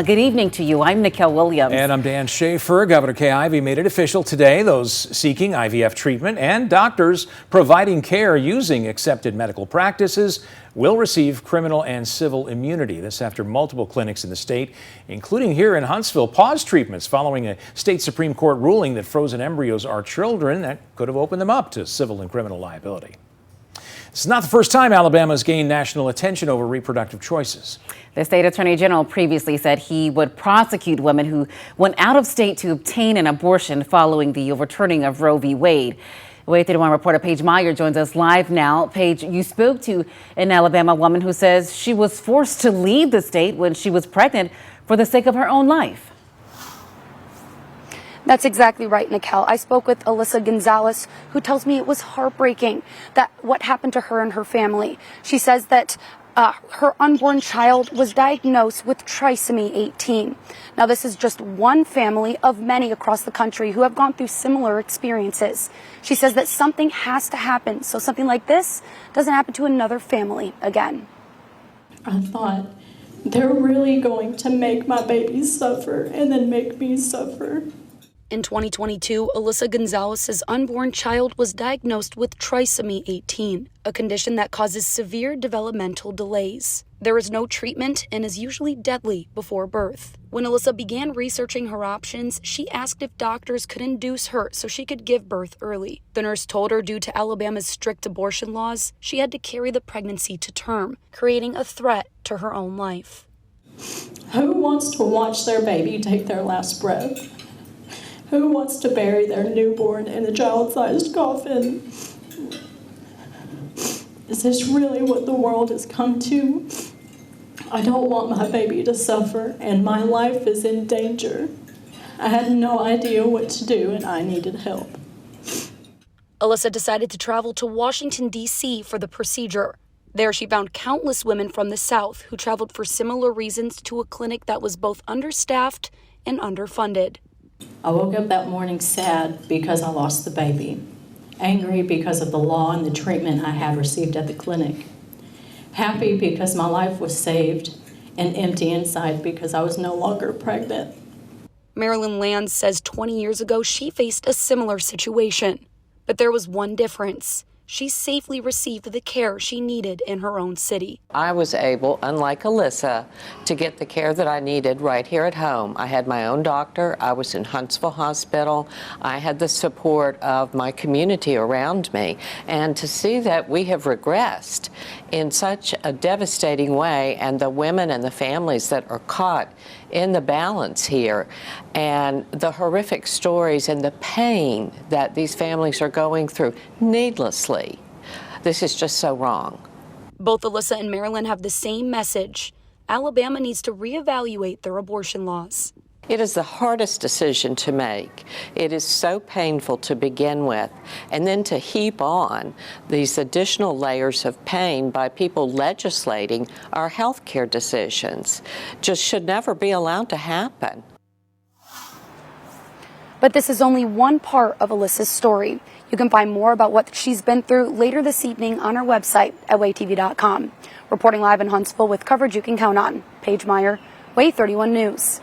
Good evening to you. I'm Nicole Williams. And I'm Dan Schaefer. Governor Kay Ivey made it official today. Those seeking IVF treatment and doctors providing care using accepted medical practices will receive criminal and civil immunity. This after multiple clinics in the state, including here in Huntsville, paused treatments following a state Supreme Court ruling that frozen embryos are children that could have opened them up to civil and criminal liability. This is not the first time Alabama's gained national attention over reproductive choices. The state attorney general previously said he would prosecute women who went out of state to obtain an abortion following the overturning of Roe v. Wade. WAAY 31 reporter Paige Meyer joins us live now. Paige, you spoke to an Alabama woman who says she was forced to leave the state when she was pregnant for the sake of her own life. That's exactly right, Nicole. I spoke with Alyssa Gonzalez, who tells me it was heartbreaking that what happened to her and her family. She says that her unborn child was diagnosed with trisomy 18. Now, this is just one family of many across the country who have gone through similar experiences. She says that something has to happen so something like this doesn't happen to another family again. I thought, they're really going to make my baby suffer and then make me suffer. In 2022, Alyssa Gonzalez's unborn child was diagnosed with trisomy 18, a condition that causes severe developmental delays. There is no treatment and is usually deadly before birth. When Alyssa began researching her options, she asked if doctors could induce her so she could give birth early. The nurse told her due to Alabama's strict abortion laws, she had to carry the pregnancy to term, creating a threat to her own life. Who wants to watch their baby take their last breath? Who wants to bury their newborn in a child-sized coffin? Is this really what the world has come to? I don't want my baby to suffer, and my life is in danger. I had no idea what to do, and I needed help. Alyssa decided to travel to Washington, D.C. for the procedure. There, she found countless women from the South who traveled for similar reasons to a clinic that was both understaffed and underfunded. I woke up that morning sad because I lost the baby, angry because of the law and the treatment I had received at the clinic, happy because my life was saved, and empty inside because I was no longer pregnant. Marilyn Lands says 20 years ago she faced a similar situation, but there was one difference. She safely received the care she needed in her own city. I was able, unlike Alyssa, to get the care that I needed right here at home. I had my own doctor. I was in Huntsville Hospital. I had the support of my community around me. And to see that we have regressed in such a devastating way, and the women and the families that are caught in the balance here, and the horrific stories and the pain that these families are going through needlessly. This is just so wrong. Both Alyssa and Marilyn have the same message. Alabama needs to reevaluate their abortion laws. It is the hardest decision to make. It is so painful to begin with, and then to heap on these additional layers of pain by people legislating our health care decisions just should never be allowed to happen. But this is only one part of Alyssa's story. You can find more about what she's been through later this evening on our website at WAAYTV.com. Reporting live in Huntsville with coverage you can count on. Paige Meyer, WAAY 31 News.